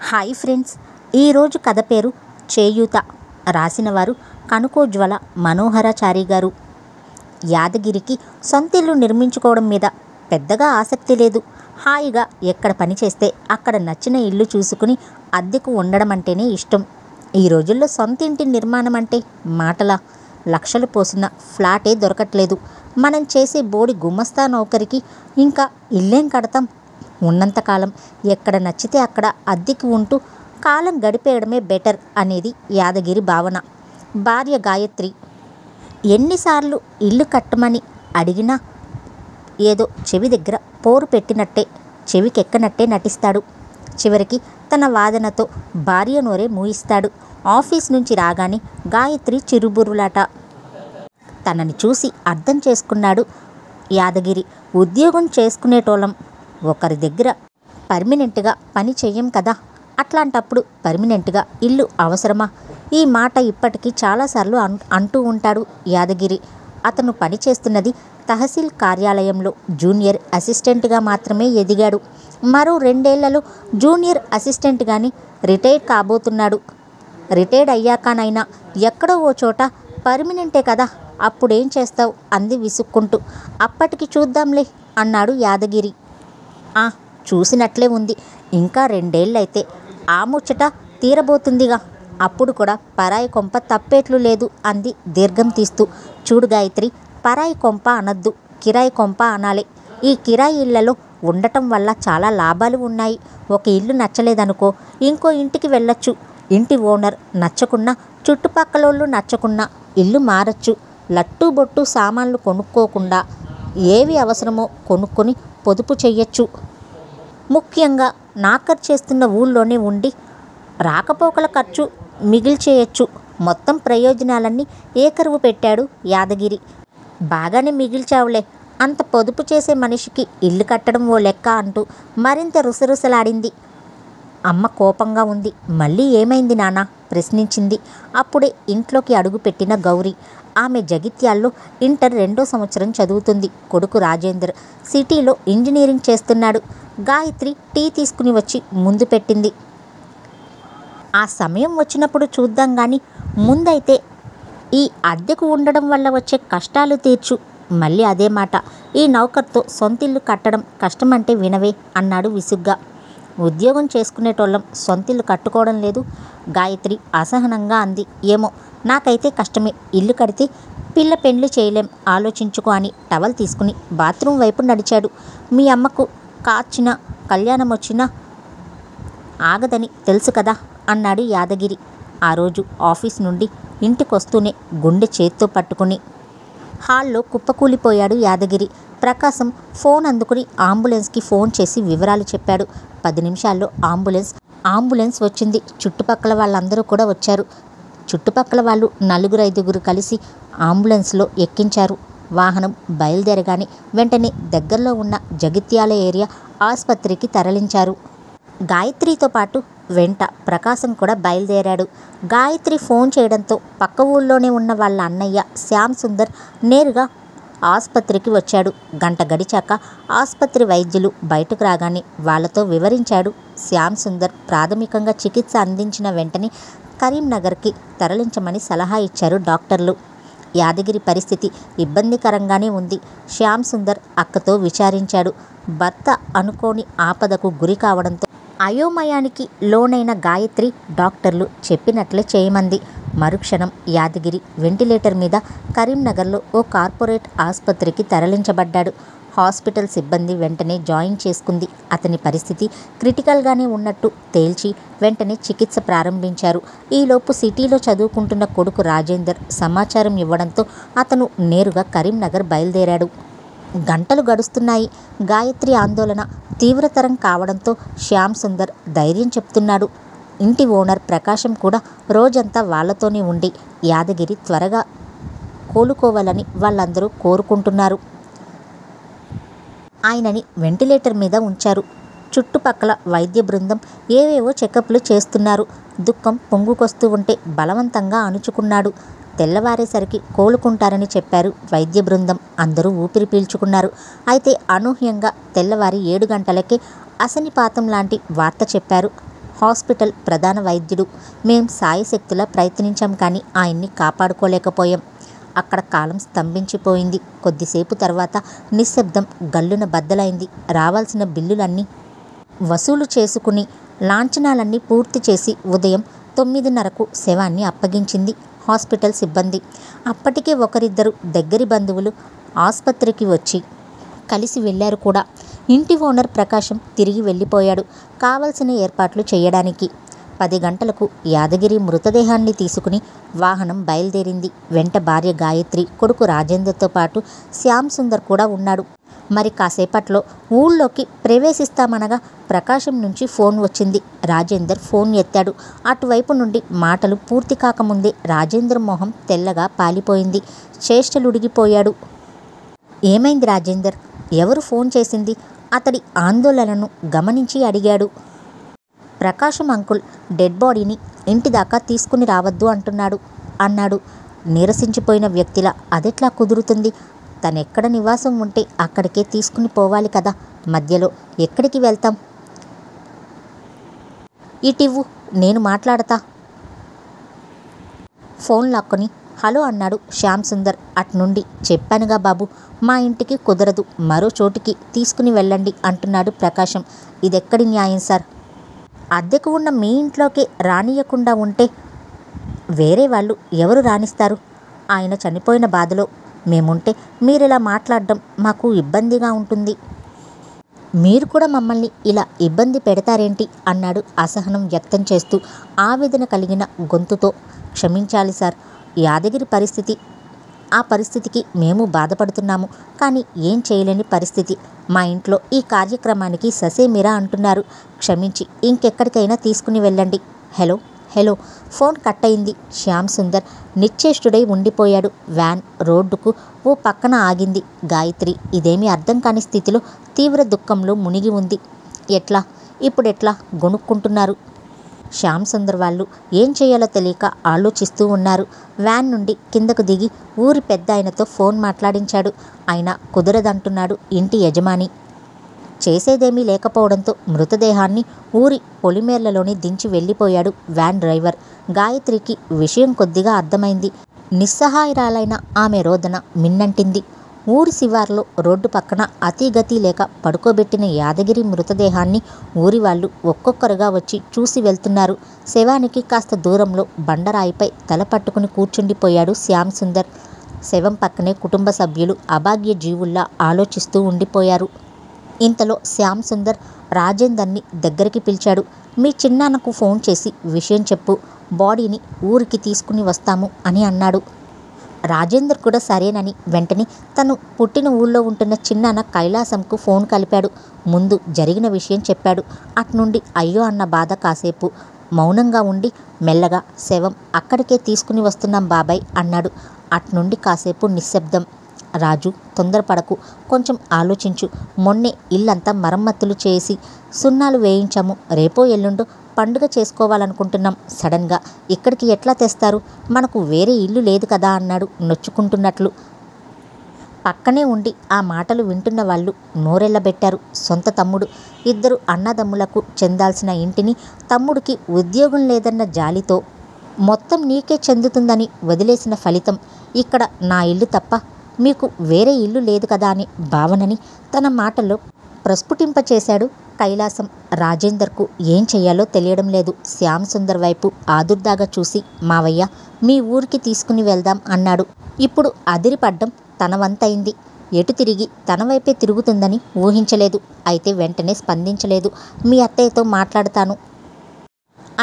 Hi friends, ఈరోజు కథ పేరు చేయూత. రాసినవారు కనుకోజ్వల మనోహరాచారి గారు. యాదగిరికి సొంతిల్లు నిర్మించుకోవడం మీద పెద్దగా ఆసక్తి లేదు. హాయిగా ఎక్కడ పని చేస్తే అక్కడ నచ్చిన ఇల్లు చూసుకుని అద్దెకు ఉండడం అంటేనే ఇష్టం. ఈ రోజుల్లో సొంతింటి నిర్మాణం అంటే మాటలా? లక్షలు పోసిన ఫ్లాటే దొరకట్లేదు. మనం చేసే బోడి గుమస్తా నౌకరికి ఇంకా ఇల్లేం కడతాం? ఉన్నంతకాలం ఎక్కడ నచ్చితే అక్కడ అద్దెకి ఉంటూ కాలం గడిపేయడమే బెటర్ అనేది యాదగిరి భావన. భార్య గాయత్రి ఎన్నిసార్లు ఇల్లు కట్టమని అడిగినా ఏదో చెవి దగ్గర పోరు పెట్టినట్టే, చెవికెక్కనట్టే నటిస్తాడు. చివరికి తన వాదనతో భార్య నోరే మూయిస్తాడు. ఆఫీస్ నుంచి రాగానే గాయత్రి చిరుబురులాట. తనని చూసి అర్థం చేసుకున్నాడు యాదగిరి. ఉద్యోగం చేసుకునేటోళ్ళం ఒకరి దగ్గర పర్మినెంట్గా పని చెయ్యం కదా, అట్లాంటప్పుడు పర్మినెంట్గా ఇల్లు అవసరమా? ఈ మాట ఇప్పటికీ చాలాసార్లు అంటూ ఉంటాడు యాదగిరి. అతను పనిచేస్తున్నది తహసీల్ కార్యాలయంలో జూనియర్ అసిస్టెంట్గా మాత్రమే ఎదిగాడు. మరో 2 ఏళ్లలో జూనియర్ అసిస్టెంట్గాని రిటైర్ కాబోతున్నాడు. రిటైర్డ్ అయ్యాకనైనా ఎక్కడో ఓ చోట పర్మినెంటే కదా, అప్పుడేం చేస్తావు అంది విసుక్కుంటూ. అప్పటికి చూద్దాంలే అన్నాడు యాదగిరి. చూసినట్లే ఉంది. ఇంకా 2 ఏళ్ళైతే ఆ ముచ్చట తీరబోతుందిగా, అప్పుడు కూడా పరాయి కొంప తప్పేట్లు లేదు అంది దీర్ఘం తీస్తూ. చూడు గాయత్రి, పరాయి కొంప అనద్దు, కిరాయి కొంప అనాలి. ఈ కిరాయి ఇళ్లలో ఉండటం వల్ల చాలా లాభాలు ఉన్నాయి. ఒక ఇల్లు నచ్చలేదనుకో ఇంకో ఇంటికి వెళ్ళొచ్చు. ఇంటి ఓనర్ నచ్చకున్నా, చుట్టుపక్కలోళ్ళు నచ్చకున్నా ఇల్లు మారచ్చు. లట్టు బొట్టు సామాన్లు కొనుక్కోకుండా ఏవి అవసరమో కొనుక్కొని పొదుపు చెయ్యొచ్చు. ముఖ్యంగా నాకర్ చేస్తున్న ఊళ్ళోనే ఉండి రాకపోకల ఖర్చు మిగిల్చేయచ్చు. మొత్తం ప్రయోజనాలన్నీ ఏకరువు పెట్టాడు యాదగిరి. బాగానే మిగిల్చావులే, అంత పొదుపు చేసే మనిషికి ఇల్లు కట్టడం ఓ లెక్క అంటూ మరింత రుసరుసలాడింది. అమ్మ కోపంగా ఉంది. మళ్ళీ ఏమైంది నాన్న? ప్రశ్నించింది. అప్పుడే ఇంట్లోకి అడుగుపెట్టిన గౌరీ. ఆమె జగిత్యాల్లో ఇంటర్ 2వ సంవత్సరం చదువుతుంది. కొడుకు రాజేందర్ సిటీలో ఇంజనీరింగ్ చేస్తున్నాడు. గాయత్రి టీ తీసుకుని వచ్చి ముందు పెట్టింది. ఆ సమయం వచ్చినప్పుడు చూద్దాం గాని, ముందైతే ఈ అద్దెకు ఉండడం వల్ల వచ్చే కష్టాలు తీర్చు. మళ్ళీ అదే మాట. ఈ నౌకర్తో సొంతిల్లు కట్టడం కష్టమంటే వినవే అన్నాడు విసుగ్గా. ఉద్యోగం చేసుకునేటోళ్ళం సొంతిల్లు కట్టుకోవడం లేదు. గాయత్రి అసహనంగా అంది. ఏమో, నాకైతే కష్టమే. ఇల్లు కడితే పిల్ల పెండ్లి చేయలేం, ఆలోచించుకో అని టవల్ తీసుకుని బాత్రూమ్ వైపు నడిచాడు. మీ అమ్మకు కాచిన కళ్యాణం వచ్చినా ఆగదని తెలుసు కదా అన్నాడు యాదగిరి. ఆ రోజు ఆఫీస్ నుండి ఇంటికొస్తూనే గుండె చేత్తో పట్టుకుని హాల్లో కుప్పకూలిపోయాడు యాదగిరి. ప్రకాశం ఫోన్ అందుకుని అంబులెన్స్కి ఫోన్ చేసి వివరాలు చెప్పాడు. 10 నిమిషాల్లో అంబులెన్స్ వచ్చింది. చుట్టుపక్కల వాళ్ళందరూ కూడా వచ్చారు. చుట్టుపక్కల వాళ్ళు 4-5 కలిసి అంబులెన్స్లో ఎక్కించారు. వాహనం బయలుదేరగానే వెంటనే దగ్గరలో ఉన్న జగిత్యాల ఏరియా ఆసుపత్రికి తరలించారు. గాయత్రితో పాటు వెంట ప్రకాశం కూడా బయలుదేరాడు. గాయత్రి ఫోన్ చేయడంతో పక్క ఊళ్ళోనే ఉన్న వాళ్ళ అన్నయ్య శ్యామ్ సుందర్ నేరుగా ఆసుపత్రికి వచ్చాడు. గంట గడిచాక ఆసుపత్రి వైద్యులు బయటకు రాగానే వాళ్ళతో వివరించాడు శ్యామ్ సుందర్. ప్రాథమికంగా చికిత్స అందించిన వెంటనే కరీంనగర్కి తరలించమని సలహా ఇచ్చారు డాక్టర్లు. యాదగిరి పరిస్థితి ఇబ్బందికరంగానే ఉంది. శ్యామ్ సుందర్ అక్కతో విచారించాడు. భర్త అనుకోని ఆపదకు గురి కావడంతో అయోమయానికి లోనైన గాయత్రి డాక్టర్లు చెప్పినట్లే చేయమంది. మరుక్షణం యాదగిరి వెంటిలేటర్ మీద కరీంనగర్లో ఓ కార్పొరేట్ ఆసుపత్రికి తరలించబడ్డాడు. హాస్పిటల్ సిబ్బంది వెంటనే జాయిన్ చేసుకుంది. అతని పరిస్థితి క్రిటికల్గానే ఉన్నట్టు తేల్చి వెంటనే చికిత్స ప్రారంభించారు. ఈలోపు సిటీలో చదువుకుంటున్న కొడుకు రాజేందర్ సమాచారం ఇవ్వడంతో అతను నేరుగా కరీంనగర్ బయలుదేరాడు. గంటలు గడుస్తున్నాయి. గాయత్రి ఆందోళన తీవ్రతరం కావడంతో శ్యామ్ సుందర్ ధైర్యం చెప్తున్నాడు. ఇంటి ఓనర్ ప్రకాశం కూడా రోజంతా వాళ్లతోనే ఉండి యాదగిరి త్వరగా కోలుకోవాలని వాళ్ళందరూ కోరుకుంటున్నారు. ఆయనని వెంటిలేటర్ మీద ఉంచారు. చుట్టుపక్కల వైద్య బృందం ఏవేవో చెకప్లు చేస్తున్నారు. దుఃఖం పొంగుకొస్తూ ఉంటే బలవంతంగా అణుచుకున్నాడు. తెల్లవారేసరికి కోలుకుంటారని చెప్పారు వైద్య బృందం. అందరూ ఊపిరి పీల్చుకున్నారు. అయితే అనూహ్యంగా తెల్లవారి 7 గంటలకే అసనిపాతం లాంటి వార్త చెప్పారు హాస్పిటల్ ప్రధాన వైద్యుడు. మేం సాయశక్తులా ప్రయత్నించాం కానీ ఆయన్ని కాపాడుకోలేకపోయాం. అక్కడ కాలం స్తంభించిపోయింది. కొద్దిసేపు తర్వాత నిశ్శబ్దం గల్లున బద్దలైంది. రావాల్సిన బిల్లులన్నీ వసూలు చేసుకుని లాంఛనాలన్నీ పూర్తి చేసి ఉదయం 9:30కు శవాన్ని అప్పగించింది హాస్పిటల్ సిబ్బంది. అప్పటికే ఒకరిద్దరు దగ్గరి బంధువులు ఆసుపత్రికి వచ్చి కలిసి వెళ్ళారు కూడా. ఇంటి ఓనర్ ప్రకాశం తిరిగి వెళ్ళిపోయాడు కావలసిన ఏర్పాట్లు చేయడానికి. 10 గంటలకు యాదగిరి మృతదేహాన్ని తీసుకుని వాహనం బయలుదేరింది. వెంట భార్య గాయత్రి, కొడుకు రాజేందర్తో పాటు శ్యామ్ సుందర్ కూడా ఉన్నాడు. మరి కాసేపట్లో ఊళ్ళోకి ప్రవేశిస్తామనగా ప్రకాశం నుంచి ఫోన్ వచ్చింది. రాజేందర్ ఫోన్ ఎత్తాడు. అటువైపు నుండి మాటలు పూర్తి కాకముందే రాజేందర్ మొహం తెల్లగా పాలిపోయింది. చేష్టలుడిగిపోయాడు. ఏమైంది రాజేందర్? ఎవరు ఫోన్ చేసింది? అతడి ఆందోళనను గమనించి అడిగాడు. ప్రకాశం అంకుల్ డెడ్ బాడీని ఇంటి దాకా తీసుకుని రావద్దు అంటున్నాడు అన్నాడు నీరసించిపోయిన వ్యక్తిలా. అదెట్లా కుదురుతుంది? తనెక్కడ నివాసం ఉంటే అక్కడికే తీసుకుని పోవాలి కదా. మధ్యలో ఎక్కడికి వెళ్తాం? ఇటివ్వు, నేను మాట్లాడతా. ఫోన్ లాక్కొని హలో అన్నాడు శ్యామ్ సుందర్ అట్నుండి. చెప్పానుగా బాబు, మా ఇంటికి కుదరదు, మరో చోటికి తీసుకుని వెళ్ళండి అంటున్నాడు ప్రకాశం. ఇదెక్కడి న్యాయం సార్? అద్దెకు ఉన్న మీ ఇంట్లోకి రానియకుండా ఉంటే వేరే వాళ్ళు ఎవరు రాణిస్తారు? ఆయన చనిపోయిన బాధలో మేముంటే మీరిలా మాట్లాడడం మాకు ఇబ్బందిగా ఉంటుంది. మీరు కూడా మమ్మల్ని ఇలా ఇబ్బంది పెడతారేంటి అన్నాడు అసహనం వ్యక్తం చేస్తూ ఆవేదన కలిగిన గొంతుతో. క్షమించాలి సార్, యాదగిరి ఆ పరిస్థితికి మేము బాధపడుతున్నాము. కానీ ఏం చేయలేని పరిస్థితి. మా ఇంట్లో ఈ కార్యక్రమానికి ససేమిరా అంటున్నారు. క్షమించి ఇంకెక్కడికైనా తీసుకుని వెళ్ళండి. హలో హలో ఫోన్ కట్ అయింది. శ్యామ్ సుందర్ నిశ్చేష్టుడై ఉండిపోయాడు. వ్యాన్ రోడ్డుకు ఓ పక్కన ఆగింది. గాయత్రి ఇదేమీ అర్థం కాని స్థితిలో తీవ్ర దుఃఖంలో మునిగి ఉంది. ఎట్లా ఇప్పుడెట్లా గొనుక్కుంటున్నారు. శ్యామ్ సుందర్ వాళ్ళు ఏం చేయాలో తెలియక ఆలోచిస్తూ ఉన్నారు. వ్యాన్ నుండి కిందకు దిగి ఊరి పెద్ద ఆయనతో ఫోన్ మాట్లాడించాడు. ఆయన కుదరదంటున్నాడు ఇంటి యజమాని. చేసేదేమీ లేకపోవడంతో మృతదేహాన్ని ఊరి పొలిమేర్లలోని దించి వెళ్ళిపోయాడు వ్యాన్ డ్రైవర్. గాయత్రికి విషయం కొద్దిగా అర్థమైంది. నిస్సహాయరాలైన ఆమె రోదన మిన్నంటింది. ఊరి శివార్లో రోడ్డు పక్కన అతిగతి లేక పడుకోబెట్టిన యాదగిరి మృతదేహాన్ని ఊరి వాళ్ళు ఒక్కొక్కరుగా వచ్చి చూసి వెళ్తున్నారు. శవానికి కాస్త దూరంలో బండరాయిపై తల పట్టుకుని కూర్చుండిపోయాడు శ్యామ్ సుందర్. శవం పక్కనే కుటుంబ సభ్యులు అభాగ్య జీవుల్లా ఆలోచిస్తూ ఉండిపోయారు. ఇంతలో శ్యామ్ సుందర్ రాజేందర్ని దగ్గరికి పిలిచాడు. మీ చిన్నాన్నకు ఫోన్ చేసి విషయం చెప్పు, బాడీని ఊరికి తీసుకుని వస్తాము అని అన్నాడు. రాజేందర్ కూడా సరేనని వెంటనే తను పుట్టిన ఊళ్ళో ఉంటున్న చిన్నాన్న కైలాసంకు ఫోన్ కలిపాడు. ముందు జరిగిన విషయం చెప్పాడు. అట్నుండి అయ్యో అన్న బాధ కాసేపు మౌనంగా ఉండి మెల్లగా శవం అక్కడికే తీసుకుని వస్తున్నాం బాబాయ్ అన్నాడు. అట్నుండి కాసేపు నిశ్శబ్దం. రాజు తొందరపడకు, కొంచెం ఆలోచించు. మొన్నే ఇల్లంతా మరమ్మతులు చేసి సున్నాలు వేయించాము. రేపో ఎల్లుండో పండుగ చేసుకోవాలనుకుంటున్నాం. సడన్గా ఇక్కడికి ఎట్లా తెస్తారు? మనకు వేరే ఇల్లు లేదు కదా అన్నాడు నొచ్చుకుంటున్నట్లు. పక్కనే ఉండి ఆ మాటలు వింటున్న వాళ్ళు నోరెళ్ళబెట్టారు. సొంత తమ్ముడు, 2 అన్నదమ్ములకు చెందాల్సిన ఇంటిని తమ్ముడికి ఉద్యోగం లేదన్న జాలితో మొత్తం నీకే చెందుతుందని వదిలేసిన ఫలితం ఇక్కడ నా ఇల్లు తప్ప మీకు వేరే ఇల్లు లేదు కదా అని భావనని తన మాటల్లో ప్రస్ఫుటింపచేశాడు కైలాసం. రాజేందర్కు ఏం చెయ్యాలో తెలియడం లేదు. శ్యామ్ సుందర్ వైపు ఆదుర్దాగా చూసి మావయ్య మీ ఊరికి తీసుకుని వెళ్దాం అన్నాడు. ఇప్పుడు అదిరిపడ్డం తన వంతైంది. ఎటు తిరిగి తన వైపే తిరుగుతుందని ఊహించలేదు. అయితే వెంటనే స్పందించలేదు. మీ అత్తయ్యతో మాట్లాడతాను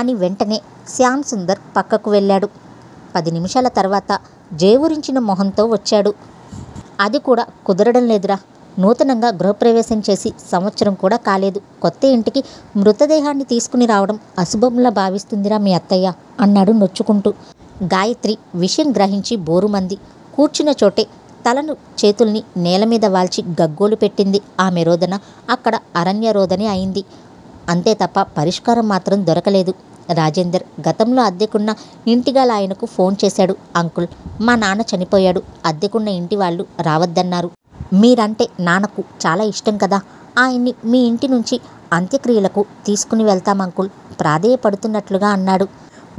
అని వెంటనే శ్యామ్ సుందర్ పక్కకు వెళ్ళాడు. 10 నిమిషాల తర్వాత జేవురించిన మొహంతో వచ్చాడు. అది కూడా కుదరడం లేదురా. నూతనంగా గృహప్రవేశం చేసి సంవత్సరం కూడా కాలేదు. కొత్త ఇంటికి మృతదేహాన్ని తీసుకుని రావడం అశుభంలా భావిస్తుందిరా మీ అత్తయ్య అన్నాడు నొచ్చుకుంటూ. గాయత్రి విషయం గ్రహించి బోరుమంది. కూర్చున్న చోటే తలను చేతుల్ని నేల మీద వాల్చి గగ్గోలు పెట్టింది. ఆమె రోదన అక్కడ అరణ్య రోదనే అయింది. అంతే తప్ప పరిష్కారం మాత్రం దొరకలేదు. రాజేందర్ గతంలో అద్దెకున్న ఇంటిగల ఆయనకు ఫోన్ చేశాడు. అంకుల్, మా నాన్న చనిపోయాడు. అద్దెకున్న ఇంటి వాళ్ళు రావద్దన్నారు. మీరంటే నాన్నకు చాలా ఇష్టం కదా. ఆయన్ని మీ ఇంటి నుంచి అంత్యక్రియలకు తీసుకుని వెళ్తాం అంకుల్ ప్రాధేయపడుతున్నట్లుగా అన్నాడు.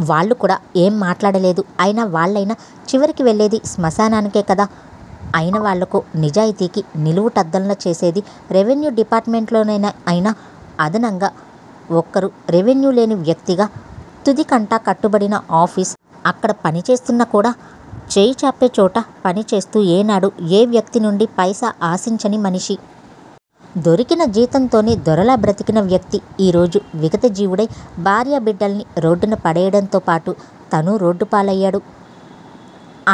వాళ్ళు కూడా ఏం మాట్లాడలేదు. అయినా వాళ్ళైనా చివరికి వెళ్ళేది శ్మశానానికే కదా. అయిన వాళ్లకు నిజాయితీకి నిలువుటద్దంలా చేసేది రెవెన్యూ డిపార్ట్మెంట్లోనైనా అయినా అదనంగా ఒక్కరు రెవెన్యూ లేని వ్యక్తిగా తుది కంటా కట్టుబడిన ఆఫీస్ అక్కడ పనిచేస్తున్నా కూడా చేయి చాపే చోట పనిచేస్తూ ఏనాడు ఏ వ్యక్తి నుండి పైసా ఆశించని మనిషి, దొరికిన జీతంతోనే దొరలా బ్రతికిన వ్యక్తి ఈరోజు విగత జీవుడై భార్య బిడ్డల్ని రోడ్డున పడేయడంతో పాటు తను రోడ్డు పాలయ్యాడు.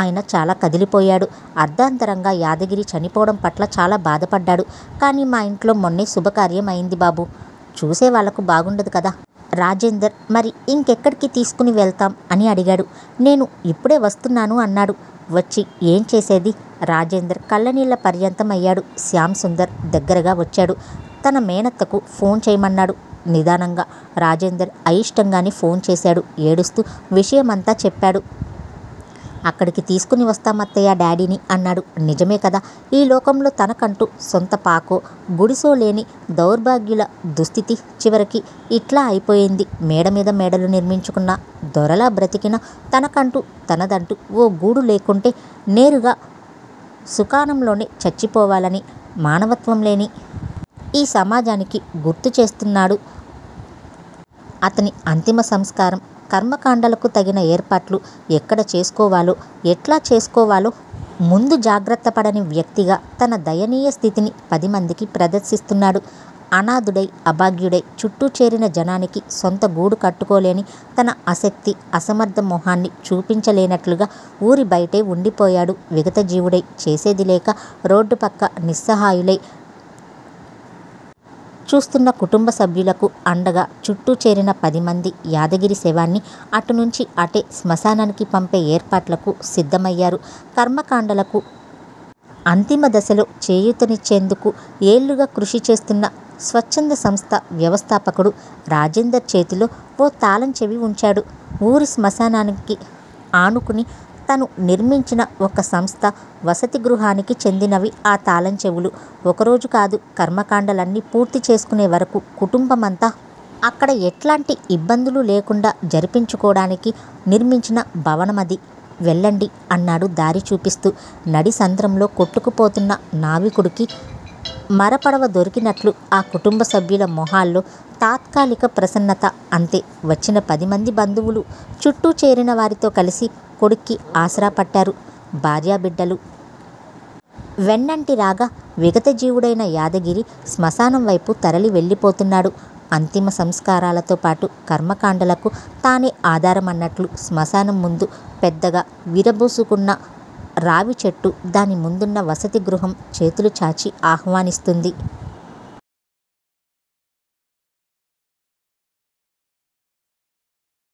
ఆయన చాలా కదిలిపోయాడు. అర్ధాంతరంగా యాదగిరి చనిపోవడం పట్ల చాలా బాధపడ్డాడు. కానీ మా ఇంట్లో మొన్నే శుభకార్యం అయింది బాబు, చూసే వాళ్లకు బాగుండదు కదా. రాజేందర్ మరి ఇంకెక్కడికి తీసుకుని వెళ్తాం అని అడిగాడు. నేను ఇప్పుడే వస్తున్నాను అన్నాడు. వచ్చి ఏం చేసేది? రాజేందర్ కళ్ళనీళ్ల పర్యంతం అయ్యాడు. శ్యామ్ సుందర్ దగ్గరగా వచ్చాడు. తన మేనత్తకు ఫోన్ చేయమన్నాడు. నిదానంగా రాజేందర్ అయిష్టంగానే ఫోన్ చేశాడు. ఏడుస్తూ విషయమంతా చెప్పాడు. అక్కడికి తీసుకుని వస్తామత్తయ్య డాడీని అన్నాడు. నిజమే కదా, ఈ లోకంలో తనకంటూ సొంత పాకో గుడిసో లేని దౌర్భాగ్యుల దుస్థితి చివరికి ఇట్లా అయిపోయింది. మేడ మీద మేడలు నిర్మించుకున్న దొరలా బ్రతికిన తనకంటూ తనదంటూ ఓ గూడు లేకుంటే నేరుగా సుకానంలోనే చచ్చిపోవాలని మానవత్వం లేని ఈ సమాజానికి గుర్తు చేస్తున్నాడు. అతని అంతిమ సంస్కారం, కర్మకాండలకు తగిన ఏర్పాట్లు ఎక్కడ చేసుకోవాలో ఎట్లా చేసుకోవాలో ముందు జాగ్రత్త పడని వ్యక్తిగా తన దయనీయ స్థితిని 10 మందికి ప్రదర్శిస్తున్నాడు. అనాథుడై అభాగ్యుడై చుట్టూ చేరిన జనానికి సొంత గూడు కట్టుకోలేని తన అశక్తి అసమర్థ మొహాన్ని చూపించలేనట్లుగా ఊరి బయటే ఉండిపోయాడు. విగత జీవుడై చేసేది లేక రోడ్డు పక్క నిస్సహాయులై చూస్తున్న కుటుంబ సభ్యులకు అండగా చుట్టూ చేరిన 10 మంది యాదగిరి శవాన్ని అటు నుంచి అటే శ్మశానానికి పంపే ఏర్పాట్లకు సిద్ధమయ్యారు. కర్మకాండలకు అంతిమ దశలో చేయూతనిచ్చేందుకు ఏళ్లుగా కృషి చేస్తున్న స్వచ్ఛంద సంస్థ వ్యవస్థాపకుడు రాజేందర్ చేతిలో ఓ తాళం చెవి ఉంచాడు. ఊరి శ్మశానానికి ఆనుకుని తను నిర్మించిన ఒక సంస్థ వసతి గృహానికి చెందినవి ఆ తాళం చెవులు. ఒకరోజు కాదు, కర్మకాండలన్నీ పూర్తి చేసుకునే వరకు కుటుంబమంతా అక్కడ ఎట్లాంటి ఇబ్బందులు లేకుండా జరిపించుకోవడానికి నిర్మించిన భవనమది. వెళ్ళండి అన్నాడు దారి చూపిస్తూ. నడి సంద్రంలో కొట్టుకుపోతున్న నావికుడికి మరపడవ దొరికినట్లు ఆ కుటుంబ సభ్యుల మొహాల్లో తాత్కాలిక ప్రసన్నత. అంతే. వచ్చిన 10 మంది బంధువులు చుట్టూ చేరిన వారితో కలిసి కొడుక్కి ఆసరా పట్టారు. భార్యాబిడ్డలు వెన్నంటి రాగా విగత జీవుడైన యాదగిరి శ్మశానం వైపు తరలి వెళ్ళిపోతున్నాడు. అంతిమ సంస్కారాలతో పాటు కర్మకాండలకు తానే ఆధారమన్నట్లు శ్మశానం ముందు పెద్దగా విరబూసుకున్న రావి చెట్టు దాని ముందున్న వసతి గృహం చేతులు చాచి ఆహ్వానిస్తుంది.